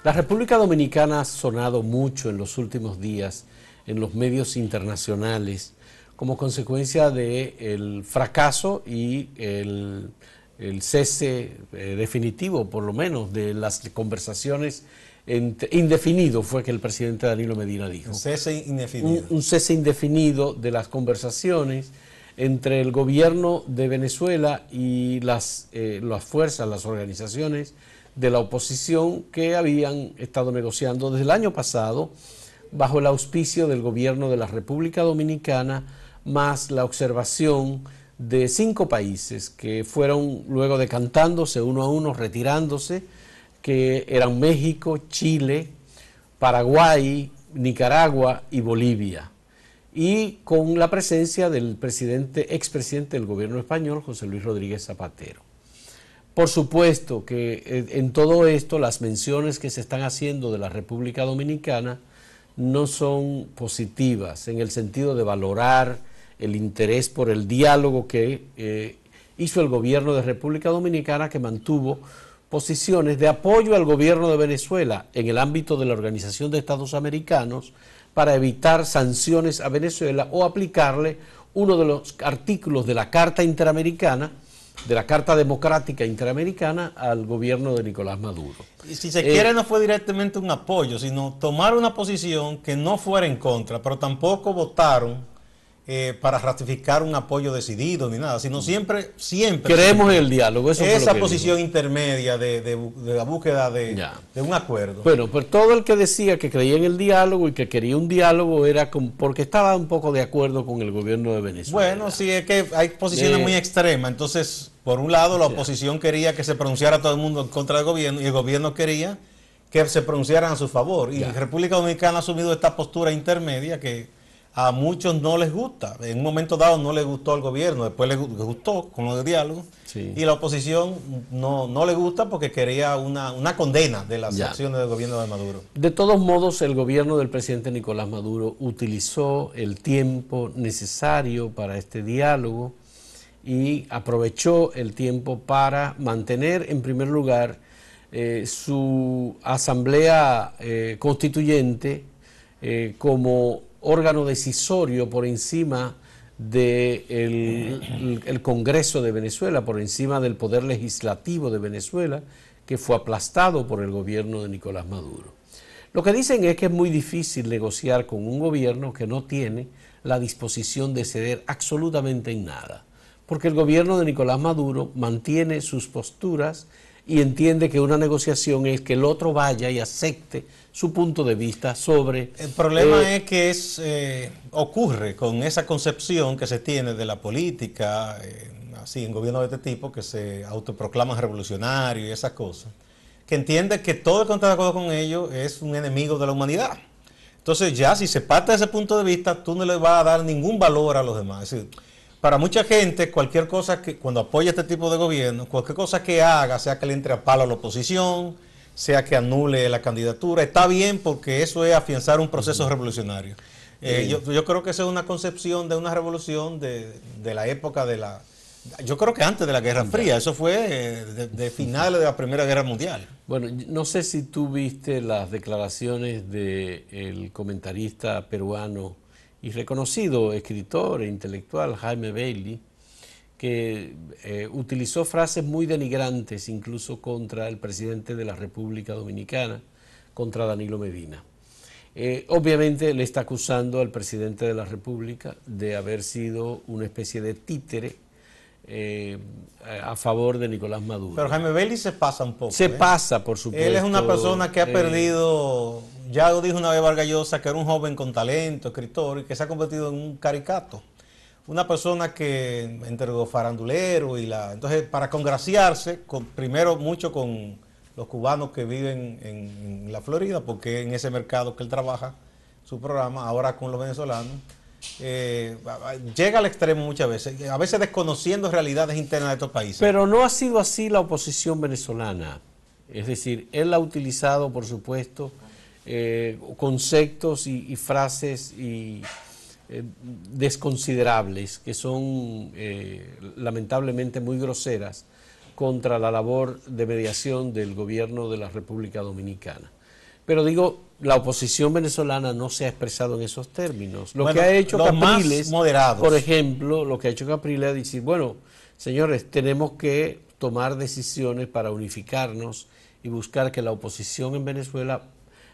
La República Dominicana ha sonado mucho en los últimos días en los medios internacionales como consecuencia del fracaso y el cese definitivo, por lo menos, de las conversaciones indefinido, fue que el presidente Danilo Medina dijo. Un cese indefinido. Un cese indefinido de las conversaciones entre el gobierno de Venezuela y las fuerzas, las organizaciones de la oposición que habían estado negociando desde el año pasado bajo el auspicio del gobierno de la República Dominicana, más la observación de 5 países que fueron luego decantándose uno a uno, retirándose, que eran México, Chile, Paraguay, Nicaragua y Bolivia, y con la presencia del expresidente del gobierno español, José Luis Rodríguez Zapatero. Por supuesto que en todo esto las menciones que se están haciendo de la República Dominicana no son positivas en el sentido de valorar el interés por el diálogo que hizo el gobierno de República Dominicana, que mantuvo posiciones de apoyo al gobierno de Venezuela en el ámbito de la Organización de Estados Americanos para evitar sanciones a Venezuela o aplicarle uno de los artículos de la Carta Interamericana, de la Carta Democrática Interamericana, al gobierno de Nicolás Maduro. Y si se quiere, no fue directamente un apoyo, sino tomar una posición que no fuera en contra, pero tampoco votaron para ratificar un apoyo decidido ni nada, sino siempre creemos en el diálogo. Esa posición intermedia de la búsqueda de un acuerdo. Bueno, pues todo el que decía que creía en el diálogo y que quería un diálogo era porque estaba un poco de acuerdo con el gobierno de Venezuela. Bueno, sí, es que hay posiciones muy extremas. Entonces, por un lado, la oposición quería que se pronunciara todo el mundo en contra del gobierno y el gobierno quería que se pronunciaran a su favor. Y la República Dominicana ha asumido esta postura intermedia que a muchos no les gusta. En un momento dado no les gustó al gobierno, después les gustó con lo de diálogo. Sí. Y la oposición no le gusta porque quería una condena de las acciones del gobierno de Maduro. De todos modos, el gobierno del presidente Nicolás Maduro utilizó el tiempo necesario para este diálogo y aprovechó el tiempo para mantener, en primer lugar, su asamblea constituyente como órgano decisorio por encima del Congreso de Venezuela, por encima del Poder Legislativo de Venezuela, que fue aplastado por el gobierno de Nicolás Maduro. Lo que dicen es que es muy difícil negociar con un gobierno que no tiene la disposición de ceder absolutamente en nada, porque el gobierno de Nicolás Maduro mantiene sus posturas y entiende que una negociación es que el otro vaya y acepte su punto de vista sobre... El problema es que ocurre con esa concepción que se tiene de la política, así en gobiernos de este tipo, que se autoproclaman revolucionarios y esas cosas, que entiende que todo el que no está de acuerdo con ellos es un enemigo de la humanidad. Entonces ya si se parte de ese punto de vista, tú no le vas a dar ningún valor a los demás. Es decir, para mucha gente, cualquier cosa que, cuando apoya este tipo de gobierno, cualquier cosa que haga, sea que le entre a palo a la oposición, sea que anule la candidatura, está bien porque eso es afianzar un proceso revolucionario. Yo creo que esa es una concepción de una revolución de la época de la... Yo creo que antes de la Guerra Fría, eso fue de finales de la Primera Guerra Mundial. Bueno, no sé si tú viste las declaraciones del comentarista peruano y reconocido escritor e intelectual Jaime Bailey, que utilizó frases muy denigrantes incluso contra el presidente de la República Dominicana, contra Danilo Medina. Obviamente le está acusando al presidente de la República de haber sido una especie de títere a favor de Nicolás Maduro. Pero Jaime Bailey se pasa un poco. Se pasa, por supuesto. Él es una persona que ha perdido, ya lo dijo una vez Vargas Llosa, que era un joven con talento, escritor, y que se ha convertido en un caricato. Una persona que entregó farandulero entonces para congraciarse, primero mucho con los cubanos que viven en la Florida, porque en ese mercado que él trabaja, su programa, ahora con los venezolanos, llega al extremo muchas veces, a veces desconociendo realidades internas de estos países. Pero no ha sido así la oposición venezolana. Es decir, él ha utilizado, por supuesto, conceptos y frases desconsiderables que son lamentablemente muy groseras contra la labor de mediación del gobierno de la República Dominicana. Pero digo, la oposición venezolana no se ha expresado en esos términos. Lo Bueno, que ha hecho los Capriles, más moderados. por ejemplo, lo que ha hecho Capriles es decir, bueno, señores, tenemos que tomar decisiones para unificarnos y buscar que la oposición en Venezuela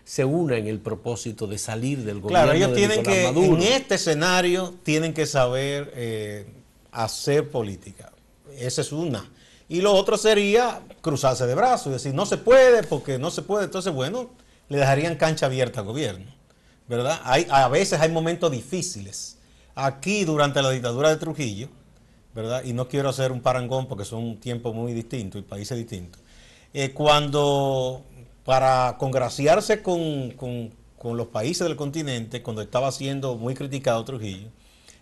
se una en el propósito de salir del gobierno Claro, ellos de tienen Nicolás que, Maduro. en este escenario, tienen que saber hacer política. Esa es una. Y lo otro sería cruzarse de brazos y decir, no se puede, porque no se puede. Entonces, bueno, le dejarían cancha abierta al gobierno, ¿verdad? A veces hay momentos difíciles. Aquí, durante la dictadura de Trujillo, ¿verdad? Y no quiero hacer un parangón porque son tiempos muy distintos y países distintos. Cuando, para congraciarse con los países del continente, cuando estaba siendo muy criticado Trujillo,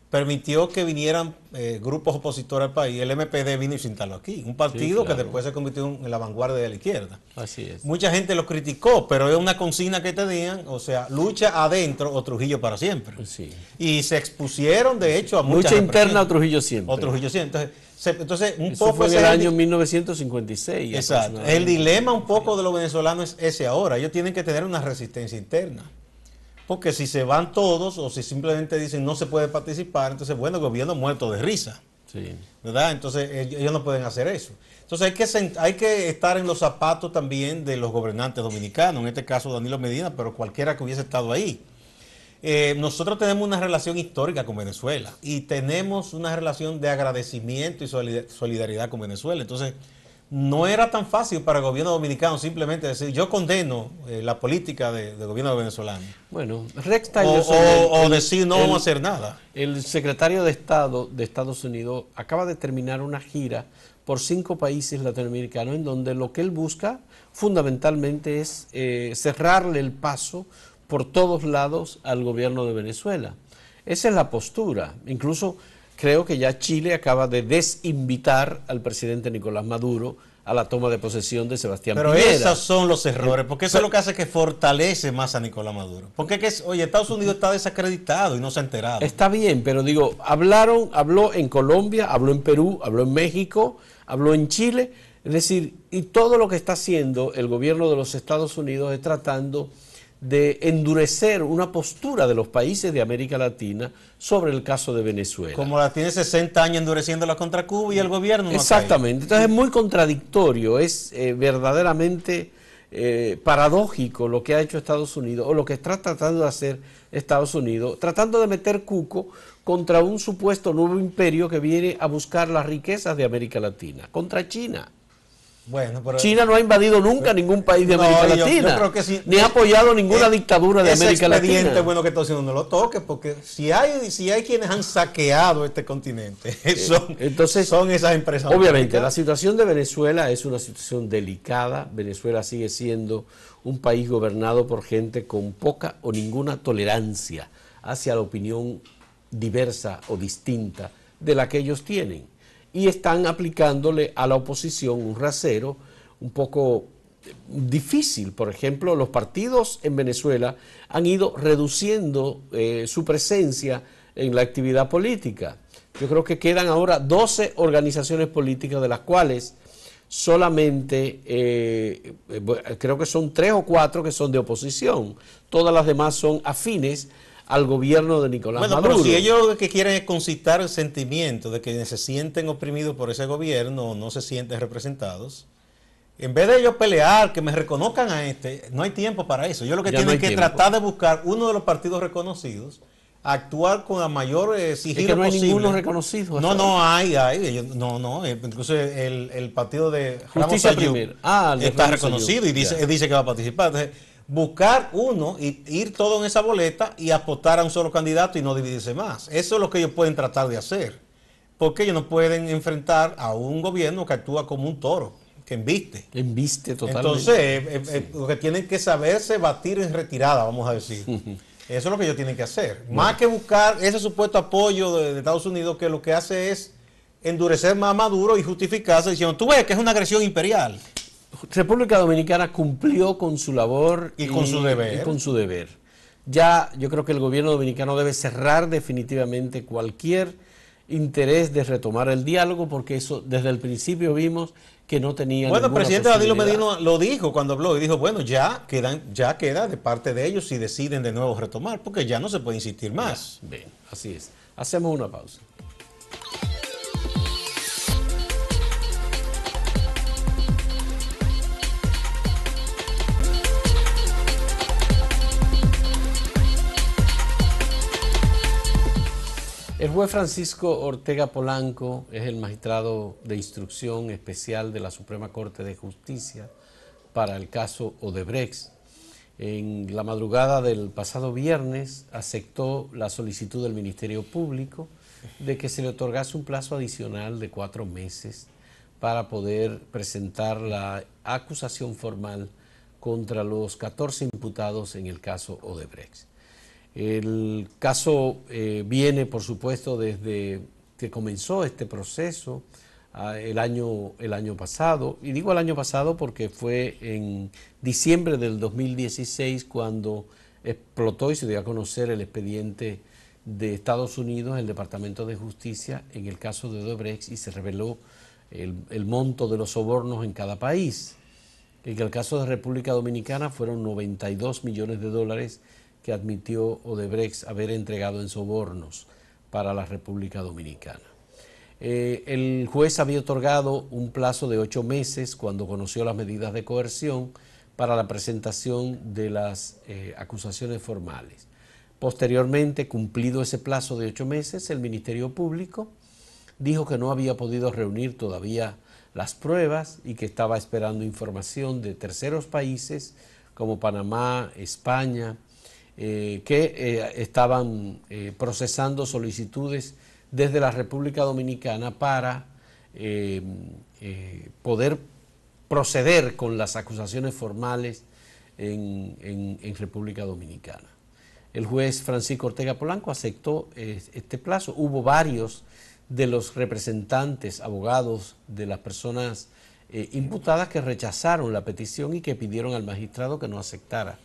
permitió que vinieran grupos opositores al país. El MPD vino y se instaló aquí, un partido, sí, claro, que después se convirtió en la vanguardia de la izquierda. Así es. Mucha gente lo criticó, pero es una consigna que tenían, o sea, lucha adentro o Trujillo para siempre. Sí. Y se expusieron, de hecho, a mucha interna o Trujillo siempre. O Trujillo siempre. Entonces un Eso poco fue en el año 1956. Exacto. El dilema un poco de los venezolanos es ese ahora. Ellos tienen que tener una resistencia interna. Porque si se van todos o si simplemente dicen no se puede participar, entonces, bueno, el gobierno muerto de risa. Sí. ¿Verdad? Entonces, ellos no pueden hacer eso. Entonces, hay que estar en los zapatos también de los gobernantes dominicanos, en este caso Danilo Medina, pero cualquiera que hubiese estado ahí. Nosotros tenemos una relación histórica con Venezuela y tenemos una relación de agradecimiento y solidaridad con Venezuela. Entonces, no era tan fácil para el gobierno dominicano simplemente decir, yo condeno la política del gobierno venezolano. Bueno, Rex Tillerson, o decir, no vamos a hacer nada. El secretario de Estado de Estados Unidos acaba de terminar una gira por 5 países latinoamericanos en donde lo que él busca fundamentalmente es cerrarle el paso por todos lados al gobierno de Venezuela. Esa es la postura. Incluso creo que ya Chile acaba de desinvitar al presidente Nicolás Maduro a la toma de posesión de Sebastián Piñera. Pero esos son los errores, porque eso es lo que hace que fortalece más a Nicolás Maduro. Porque, oye, Estados Unidos está desacreditado y no se ha enterado. Está bien, pero digo, habló en Colombia, habló en Perú, habló en México, habló en Chile, es decir, y todo lo que está haciendo el gobierno de los Estados Unidos es tratando de endurecer una postura de los países de América Latina sobre el caso de Venezuela. Como la tiene 60 años endureciéndola contra Cuba y el gobierno no. Exactamente, entonces es muy contradictorio, es verdaderamente paradójico lo que ha hecho Estados Unidos o lo que está tratando de hacer Estados Unidos, tratando de meter cuco contra un supuesto nuevo imperio que viene a buscar las riquezas de América Latina, contra China. Bueno, pero China no ha invadido nunca ningún país de América Latina, yo creo que sí, ni ha apoyado ninguna dictadura de América Latina. Es bueno que Estados Unidos no lo toque, porque si hay quienes han saqueado este continente, son esas empresas. Obviamente, la situación de Venezuela es una situación delicada. Venezuela sigue siendo un país gobernado por gente con poca o ninguna tolerancia hacia la opinión diversa o distinta de la que ellos tienen. Y están aplicándole a la oposición un rasero un poco difícil. Por ejemplo, los partidos en Venezuela han ido reduciendo su presencia en la actividad política. Yo creo que quedan ahora 12 organizaciones políticas, de las cuales solamente creo que son 3 o 4 que son de oposición. Todas las demás son afines al gobierno de Nicolás Maduro. Pero si ellos lo que quieren es concitar el sentimiento de que se sienten oprimidos por ese gobierno o no se sienten representados, en vez de ellos pelear, que me reconozcan a no hay tiempo para eso. Yo lo que tienen que tratar de buscar uno de los partidos reconocidos, actuar con la mayor sigilo es que no hay posible. Ninguno reconocido. No hay. Incluso el partido de Justicia Primera está reconocido y dice que va a participar. Entonces, buscar uno y ir todo en esa boleta y apostar a un solo candidato y no dividirse más. Eso es lo que ellos pueden tratar de hacer. Porque ellos no pueden enfrentar a un gobierno que actúa como un toro, que embiste. Embiste totalmente. Entonces, lo que tienen que saberse batir en retirada, vamos a decir. Eso es lo que ellos tienen que hacer. Más que buscar ese supuesto apoyo de Estados Unidos, que lo que hace es endurecer más a Maduro y justificarse diciendo, tú ves que es una agresión imperial. República Dominicana cumplió con su labor y con su deber. Ya yo creo que el gobierno dominicano debe cerrar definitivamente cualquier interés de retomar el diálogo, porque eso desde el principio vimos que no tenía Bueno, el ninguna presidente Danilo posibilidad. Medina lo dijo cuando habló y dijo, bueno, ya queda de parte de ellos si deciden de nuevo retomar, porque ya no se puede insistir más. Bien, así es. Hacemos una pausa. El juez Francisco Ortega Polanco es el magistrado de instrucción especial de la Suprema Corte de Justicia para el caso Odebrecht. En la madrugada del pasado viernes aceptó la solicitud del Ministerio Público de que se le otorgase un plazo adicional de 4 meses para poder presentar la acusación formal contra los 14 imputados en el caso Odebrecht. El caso viene, por supuesto, desde que comenzó este proceso el año pasado, y digo el año pasado porque fue en diciembre del 2016 cuando explotó y se dio a conocer el expediente de Estados Unidos, el Departamento de Justicia, en el caso de Odebrecht, y se reveló el monto de los sobornos en cada país. En el caso de República Dominicana fueron 92 millones de dólares que admitió Odebrecht haber entregado en sobornos para la República Dominicana. El juez había otorgado un plazo de 8 meses cuando conoció las medidas de coerción para la presentación de las acusaciones formales. Posteriormente, cumplido ese plazo de 8 meses, el Ministerio Público dijo que no había podido reunir todavía las pruebas y que estaba esperando información de terceros países como Panamá, España, que estaban procesando solicitudes desde la República Dominicana para poder proceder con las acusaciones formales en República Dominicana. El juez Francisco Ortega Polanco aceptó este plazo. Hubo varios de los representantes, abogados de las personas imputadas que rechazaron la petición y que pidieron al magistrado que no aceptara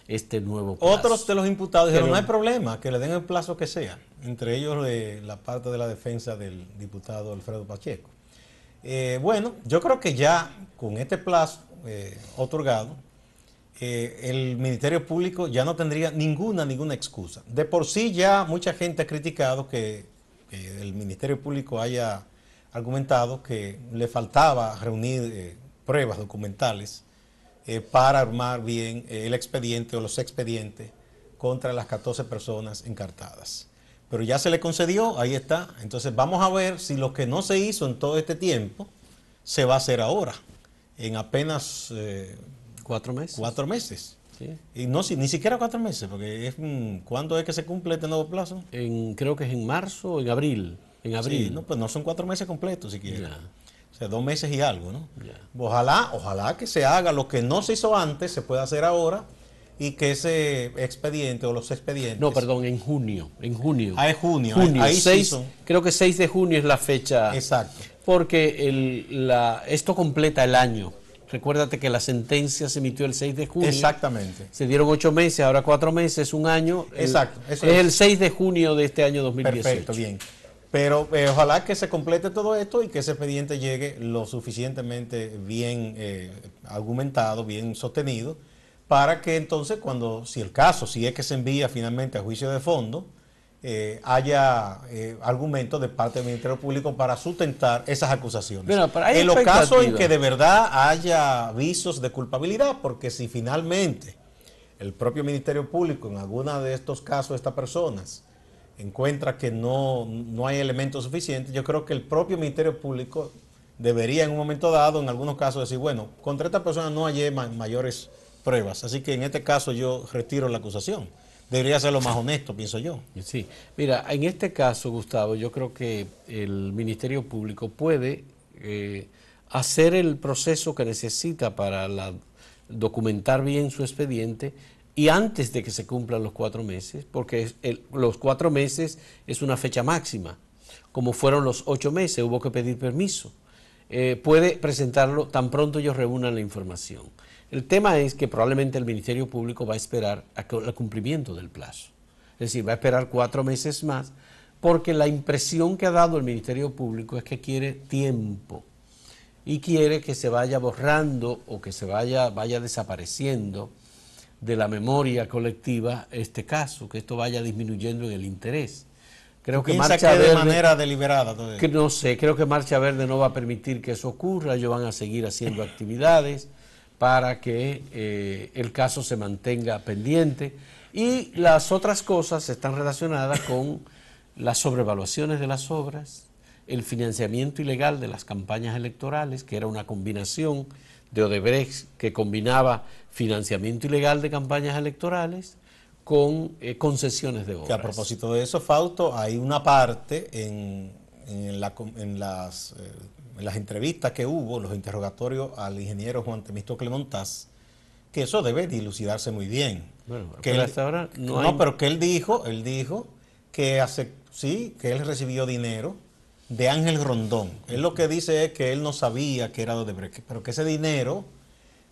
este nuevo plazo. Otros de los imputados dijeron, no hay problema, que le den el plazo que sea, entre ellos la parte de la defensa del diputado Alfredo Pacheco. Bueno, yo creo que ya con este plazo otorgado, el Ministerio Público ya no tendría ninguna excusa. De por sí ya mucha gente ha criticado que el Ministerio Público haya argumentado que le faltaba reunir pruebas documentales para armar bien el expediente o los expedientes contra las 14 personas encartadas. Pero ya se le concedió, ahí está. Entonces vamos a ver si lo que no se hizo en todo este tiempo se va a hacer ahora, en apenas 4 meses. 4 meses. Sí. Y no, ni siquiera 4 meses, porque ¿cuándo es que se cumple este nuevo plazo? Creo que es en marzo o en abril. En abril. Sí, no, pues no son 4 meses completos siquiera. Ya. O sea, 2 meses y algo, ¿no? Ya. Ojalá que se haga lo que no se hizo antes, se pueda hacer ahora, y que ese expediente o los expedientes... No, perdón, en junio. En junio. Ah, es junio. Ahí sí 6, son. creo que 6 de junio es la fecha. Exacto. Porque esto completa el año. Recuérdate que la sentencia se emitió el 6 de junio. Exactamente. Se dieron 8 meses, ahora 4 meses, un año. Exacto. Es el 6 de junio de este año 2018. Perfecto, bien. Pero ojalá que se complete todo esto y que ese expediente llegue lo suficientemente bien argumentado, bien sostenido, para que entonces si es que se envía finalmente a juicio de fondo, haya argumentos de parte del Ministerio Público para sustentar esas acusaciones. Bueno, en los casos en que de verdad haya visos de culpabilidad, porque si finalmente el propio Ministerio Público en alguna de estos casos de estas personas encuentra que no hay elementos suficientes, yo creo que el propio Ministerio Público debería en un momento dado, en algunos casos, decir, bueno, contra esta persona no hay mayores pruebas, así que en este caso yo retiro la acusación. Debería ser lo más honesto, pienso yo. Sí, mira, en este caso, Gustavo, yo creo que el Ministerio Público puede hacer el proceso que necesita para documentar bien su expediente y antes de que se cumplan los 4 meses, porque los 4 meses es una fecha máxima, como fueron los 8 meses, hubo que pedir permiso. Puede presentarlo tan pronto ellos reúnan la información. El tema es que probablemente el Ministerio Público va a esperar al cumplimiento del plazo. Es decir, va a esperar 4 meses más porque la impresión que ha dado el Ministerio Público es que quiere tiempo y quiere que se vaya borrando o que se vaya desapareciendo de la memoria colectiva este caso, que esto vaya disminuyendo en el interés. Creo que Marcha de Verde, manera deliberada. que no sé, creo que Marcha Verde no va a permitir que eso ocurra. Ellos van a seguir haciendo actividades para que el caso se mantenga pendiente, y las otras cosas están relacionadas con las sobrevaluaciones de las obras, el financiamiento ilegal de las campañas electorales, que era una combinación de Odebrecht que combinaba financiamiento ilegal de campañas electorales con concesiones de obras. Que a propósito de eso, Fausto, hay una parte en las entrevistas que hubo, los interrogatorios al ingeniero Juan Temístocle Montaz, que eso debe dilucidarse muy bien. Bueno, que pero él, hasta ahora pero que él dijo que sí, que él recibió dinero de Ángel Rondón. Él lo que dice es que él no sabía que era de Odebrecht, pero que ese dinero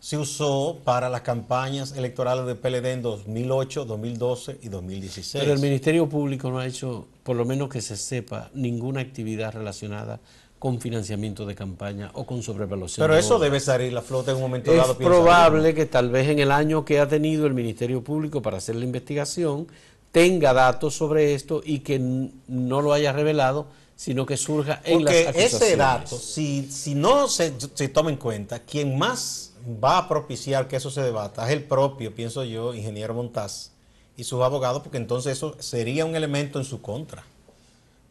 se usó para las campañas electorales del PLD en 2008, 2012 y 2016. Pero el Ministerio Público no ha hecho, por lo menos que se sepa, ninguna actividad relacionada con financiamiento de campaña o con sobrevaluación. Pero eso debe salir la flota en un momento dado. Es probable que tal vez en el año que ha tenido el Ministerio Público para hacer la investigación tenga datos sobre esto y que no lo haya revelado, sino que surja en las acusaciones. Porque ese dato, si no se toma en cuenta, quien más va a propiciar que eso se debata es el propio, pienso yo, ingeniero Montaz y sus abogados, porque entonces eso sería un elemento en su contra.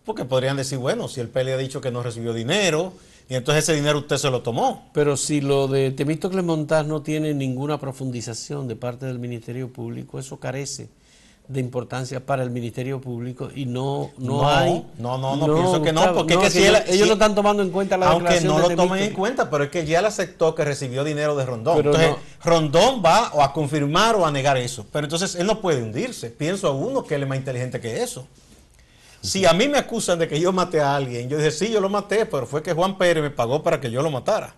Porque podrían decir, bueno, si el PLD ha dicho que no recibió dinero, y entonces ese dinero usted se lo tomó. Pero si lo de Temístocle Montaz no tiene ninguna profundización de parte del Ministerio Público, eso carece de importancia para el Ministerio Público y no hay... No, pienso que no, porque no, es que ellos no están tomando en cuenta la declaración. Aunque no lo tomen en cuenta, pero es que ya él aceptó que recibió dinero de Rondón. Pero entonces, no, Rondón va o a confirmar o a negar eso. Pero entonces él no puede hundirse. Pienso a uno que él es más inteligente que eso. Si a mí me acusan de que yo maté a alguien, yo dije, sí, yo lo maté, pero fue que Juan Pérez me pagó para que yo lo matara.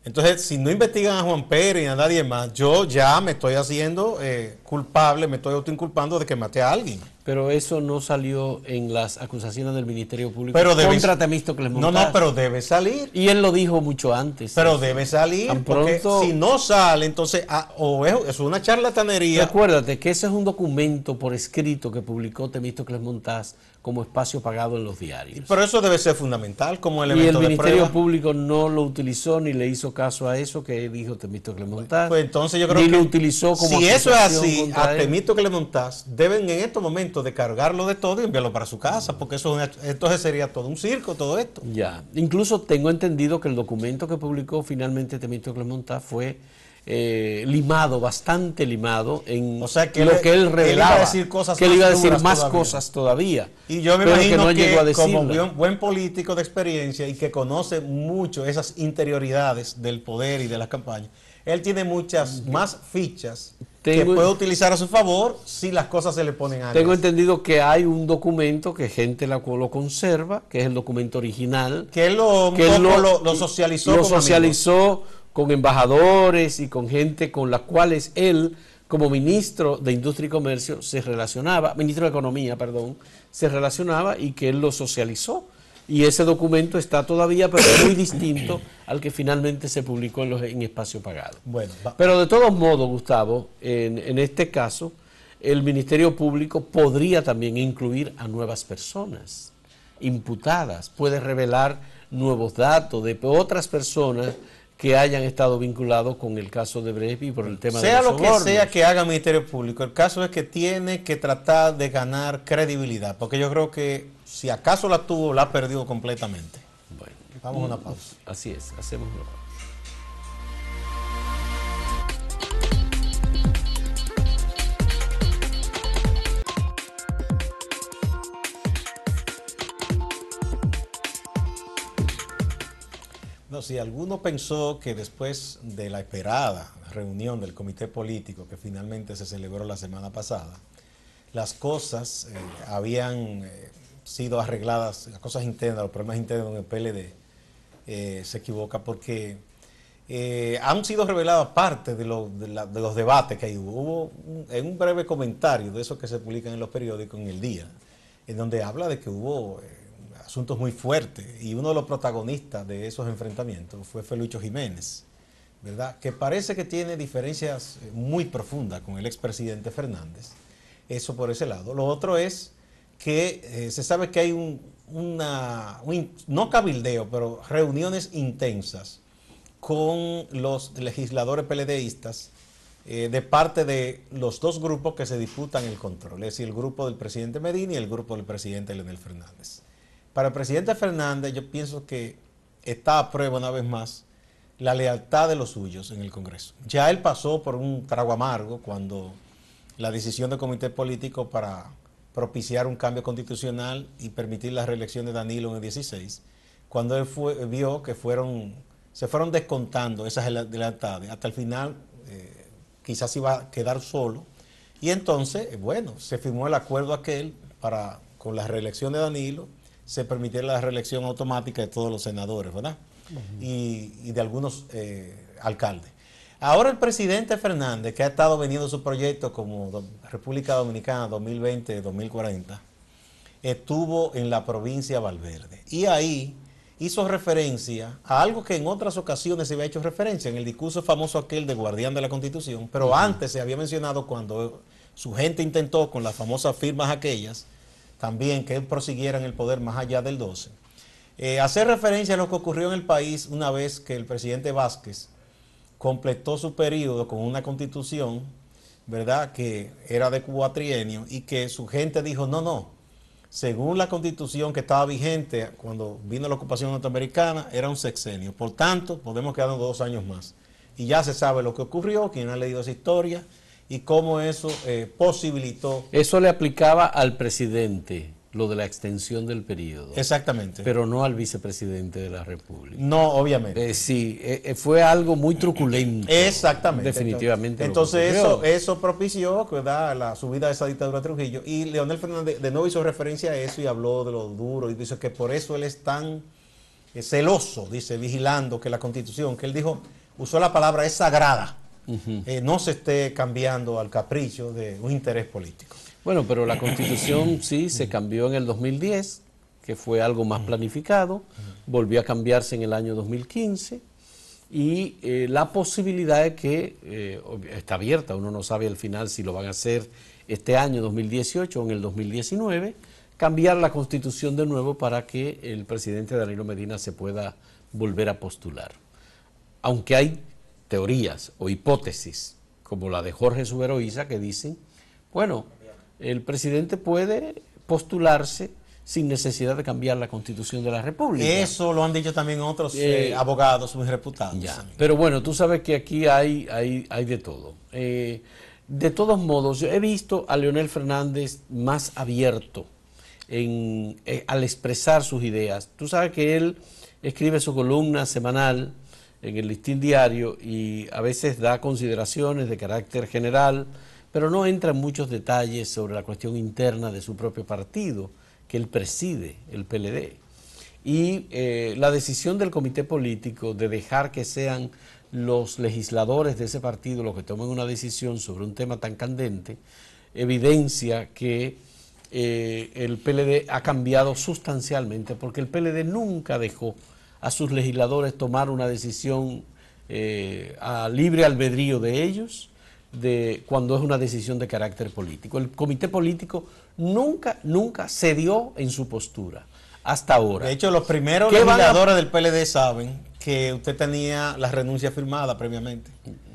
Entonces, si no investigan a Juan Pérez y a nadie más, yo ya me estoy haciendo culpable, me estoy autoinculpando de que maté a alguien. Pero eso no salió en las acusaciones del Ministerio Público contra Temístocle Montaz. No, pero debe salir. Y él lo dijo mucho antes. Pero debe salir, porque si no sale, entonces, o es una charlatanería. Recuérdate que ese es un documento por escrito que publicó Temístocle Montaz como espacio pagado en los diarios. Pero eso debe ser fundamental como elemento de prueba. Y el Ministerio Público no lo utilizó ni le hizo caso a eso que dijo Temístocle Montaz. Pues entonces yo creo ni que lo utilizó como si eso es así, a él. Temístocle Montaz deben en estos momentos de cargarlo de todo y enviarlo para su casa, porque eso entonces sería todo un circo, todo esto. Ya, incluso tengo entendido que el documento que publicó finalmente Temístocle Montaz fue limado, bastante limado en o sea, que lo que él revelaba, que él iba a decir más cosas todavía. Y yo me imagino que como decirla. buen político de experiencia y que conoce mucho esas interioridades del poder y de las campañas, él tiene muchas más fichas que puede utilizar a su favor si las cosas se le ponen a él. Tengo entendido que hay un documento que gente lo conserva, que es el documento original. Que él lo socializó. Lo socializó con embajadores y con gente con las cuales él, como ministro de Industria y Comercio, se relacionaba, ministro de Economía, perdón, se relacionaba y que él lo socializó. Y ese documento está todavía, pero es muy distinto al que finalmente se publicó en espacio pagado. Bueno, pero de todos modos, Gustavo, en este caso, el Ministerio Público podría también incluir a nuevas personas imputadas, puede revelar nuevos datos de otras personas que hayan estado vinculados con el caso de Odebrecht y por el tema de los sobornos. Sea lo que sea que haga el Ministerio Público, el caso es que tiene que tratar de ganar credibilidad, porque yo creo que si acaso la tuvo, la ha perdido completamente. Bueno, vamos a una pausa. Así es, hacemos una pausa. No, si alguno pensó que después de la esperada reunión del comité político que finalmente se celebró la semana pasada, las cosas habían sido arregladas, las cosas internas, los problemas internos en el PLD, se equivoca porque han sido reveladas parte de los debates que hubo. En un breve comentario de esos que se publican en los periódicos en el día, en donde habla de que hubo asuntos muy fuertes, y uno de los protagonistas de esos enfrentamientos fue Felucho Jiménez, ¿verdad? Que parece que tiene diferencias muy profundas con el expresidente Fernández. Eso por ese lado. Lo otro es que se sabe que hay no cabildeo, pero reuniones intensas con los legisladores PLDistas de parte de los dos grupos que se disputan el control, es decir, el grupo del presidente Medina y el grupo del presidente Leonel Fernández. Para el presidente Fernández, yo pienso que está a prueba una vez más la lealtad de los suyos en el Congreso. Ya él pasó por un trago amargo cuando la decisión del comité político para propiciar un cambio constitucional y permitir la reelección de Danilo en el 16, cuando él vio que se fueron descontando esas lealtades, hasta el final quizás iba a quedar solo, y entonces, bueno, se firmó el acuerdo aquel para, con la reelección de Danilo, se permitiera la reelección automática de todos los senadores, ¿verdad? Y de algunos alcaldes. Ahora el presidente Fernández, que ha estado vendiendo su proyecto como República Dominicana 2020-2040, estuvo en la provincia de Valverde. Y ahí hizo referencia a algo que en otras ocasiones se había hecho referencia, en el discurso famoso aquel de Guardián de la Constitución, pero antes se había mencionado cuando su gente intentó con las famosas firmas aquellas, también que él prosiguiera en el poder más allá del 12. Hacer referencia a lo que ocurrió en el país una vez que el presidente Vázquez completó su periodo con una constitución, ¿verdad?, que era de cuatrienio, y que su gente dijo, no, según la constitución que estaba vigente cuando vino la ocupación norteamericana, era un sexenio, por tanto, podemos quedarnos 2 años más. Y ya se sabe lo que ocurrió, quien ha leído esa historia, y cómo eso posibilitó. Eso le aplicaba al presidente, lo de la extensión del periodo. Exactamente. Pero no al vicepresidente de la República. No, obviamente. Sí, fue algo muy truculento. Exactamente. Definitivamente. Entonces eso propició, ¿verdad?, la subida de esa dictadura de Trujillo. Y Leonel Fernández de nuevo hizo referencia a eso y habló de lo duro. Y dice que por eso él es tan celoso, dice, vigilando que la Constitución, que él dijo, usó la palabra, es sagrada. No se esté cambiando al capricho de un interés político. Bueno, pero la Constitución sí se cambió en el 2010, que fue algo más planificado, volvió a cambiarse en el año 2015 y la posibilidad de que está abierta, uno no sabe al final si lo van a hacer este año 2018 o en el 2019, cambiar la Constitución de nuevo para que el presidente Danilo Medina se pueda volver a postular. Aunque hay teorías o hipótesis, como la de Jorge Suberoiza, que dicen, bueno, el presidente puede postularse sin necesidad de cambiar la Constitución de la República. Eso lo han dicho también otros abogados muy reputados. Ya. Pero bueno, tú sabes que aquí hay de todo. De todos modos, yo he visto a Leonel Fernández más abierto al expresar sus ideas. Tú sabes que él escribe su columna semanal en el Listín Diario y a veces da consideraciones de carácter general, pero no entra en muchos detalles sobre la cuestión interna de su propio partido, que él preside, el PLD. Y la decisión del comité político de dejar que sean los legisladores de ese partido los que tomen una decisión sobre un tema tan candente, evidencia que el PLD ha cambiado sustancialmente, porque el PLD nunca dejó a sus legisladores tomar una decisión a libre albedrío de ellos, cuando es una decisión de carácter político. El comité político nunca cedió en su postura, hasta ahora. De hecho, los primeros legisladores del PLD saben que usted tenía la renuncia firmada previamente.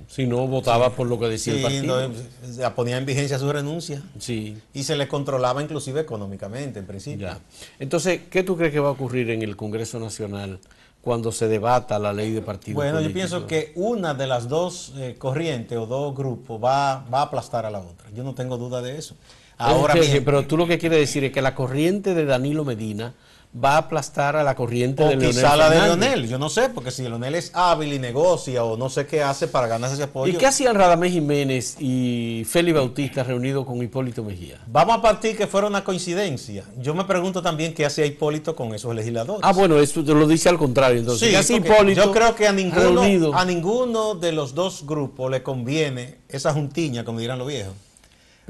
Si no votaba por lo que decía el partido. No, ponía en vigencia su renuncia. Sí. Y se le controlaba inclusive económicamente, en principio. Ya. Entonces, ¿qué tú crees que va a ocurrir en el Congreso Nacional cuando se debata la ley de partidos políticos? Bueno, yo pienso que una de las dos corrientes o dos grupos va a aplastar a la otra. Yo no tengo duda de eso. Ahora bien, pero tú lo que quieres decir es que la corriente de Danilo Medina va a aplastar a la corriente de Leonel quizá la de Fernández. Leonel, yo no sé, porque si Leonel es hábil y negocia o no sé qué hace para ganarse ese apoyo. ¿Y qué hacían Radamés Jiménez y Félix Bautista reunidos con Hipólito Mejía? Vamos a partir que fuera una coincidencia. Yo me pregunto también qué hacía Hipólito con esos legisladores. Ah, bueno, esto te lo dice al contrario. Entonces, sí, ¿qué hacía Hipólito? Yo creo que a ninguno de los dos grupos le conviene esa juntiña, como dirán los viejos.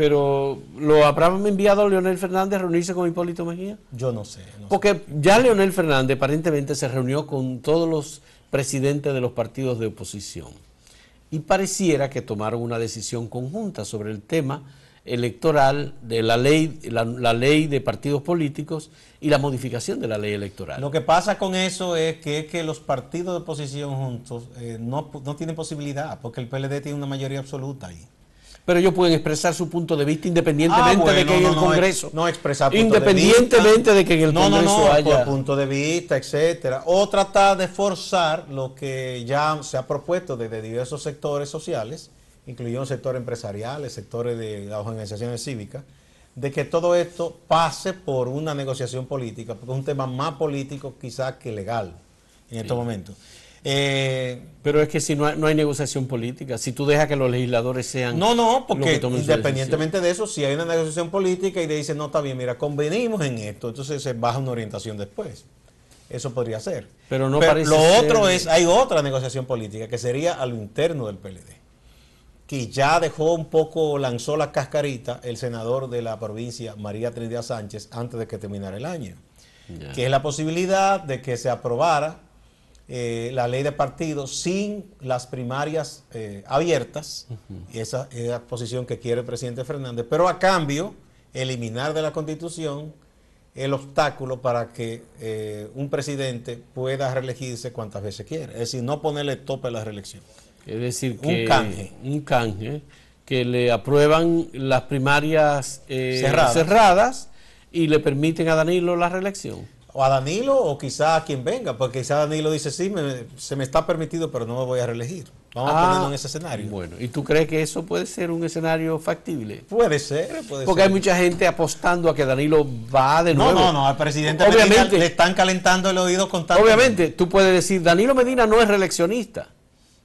Pero ¿lo habrán enviado a Leonel Fernández a reunirse con Hipólito Mejía? Yo no sé. Porque ya Leonel Fernández aparentemente se reunió con todos los presidentes de los partidos de oposición y pareciera que tomaron una decisión conjunta sobre el tema electoral de la ley de partidos políticos y la modificación de la ley electoral. Lo que pasa con eso es que los partidos de oposición juntos no tienen posibilidad, porque el PLD tiene una mayoría absoluta ahí. Pero ellos pueden expresar su punto de vista independientemente de que en el Congreso. No expresar punto independientemente de que en el Congreso haya. Por punto de vista, etcétera. O tratar de forzar lo que ya se ha propuesto desde diversos sectores sociales, incluyendo sectores empresariales, sectores de las organizaciones cívicas, de que todo esto pase por una negociación política, porque es un tema más político quizás que legal en estos momentos. Pero es que si no hay negociación política, si tú dejas que los legisladores sean... No, porque independientemente de eso, si hay una negociación política y le dicen, no, está bien, mira, convenimos en esto, entonces se baja una orientación después. Eso podría ser. Pero no parece lo ser... otro es, hay otra negociación política que sería a lo interno del PLD, que ya dejó un poco, lanzó la cascarita el senador de la provincia, María Trinidad Sánchez, antes de que terminara el año, que es la posibilidad de que se aprobara la ley de partidos sin las primarias abiertas, y esa es la posición que quiere el presidente Fernández, pero a cambio eliminar de la Constitución el obstáculo para que un presidente pueda reelegirse cuantas veces quiera, es decir, no ponerle tope a la reelección. Es decir, que un canje que le aprueban las primarias cerradas y le permiten a Danilo la reelección. O a Danilo o quizá a quien venga, porque quizá Danilo dice, sí, se me está permitido, pero no me voy a reelegir. Vamos a ponerlo en ese escenario. Bueno, ¿y tú crees que eso puede ser un escenario factible? Puede ser. Porque hay mucha gente apostando a que Danilo va de nuevo. No, al presidente Medina le están calentando el oído constantemente. Obviamente, tú puedes decir, Danilo Medina no es reeleccionista,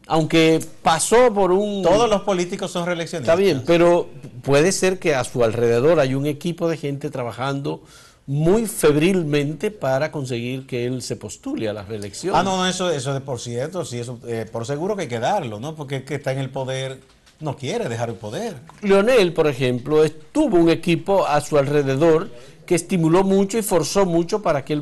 aunque pasó por un... Todos los políticos son reeleccionistas. Está bien, pero puede ser que a su alrededor hay un equipo de gente trabajando muy febrilmente para conseguir que él se postule a la reelección. Eso de por cierto, sí, eso por seguro que hay que darlo, ¿no? Porque el que está en el poder no quiere dejar el poder. Leonel, por ejemplo, tuvo un equipo a su alrededor que estimuló mucho y forzó mucho para que él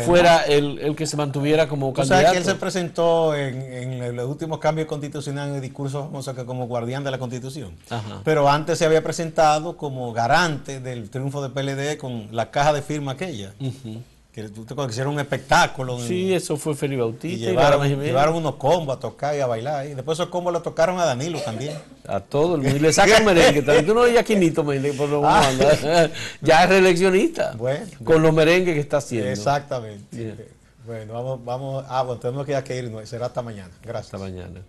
fuera el que se mantuviera como candidato. O sea, que él se presentó en los últimos cambios constitucionales en el discurso famoso como guardián de la Constitución. Ajá. Pero antes se había presentado como garante del triunfo del PLD con la caja de firma aquella. Que hicieron un espectáculo. Sí, eso fue Félix Bautista. Y llevaron unos combos a tocar y a bailar. Y después esos combos lo tocaron a Danilo también. A todo el mundo. Y le sacan merengue también. Tú no oyes a Quinito merengue por lo menos. Ya es reeleccionista. Bueno, con los merengues que está haciendo. Exactamente. Bueno, vamos. Tenemos que ir. Será hasta mañana. Gracias. Hasta mañana.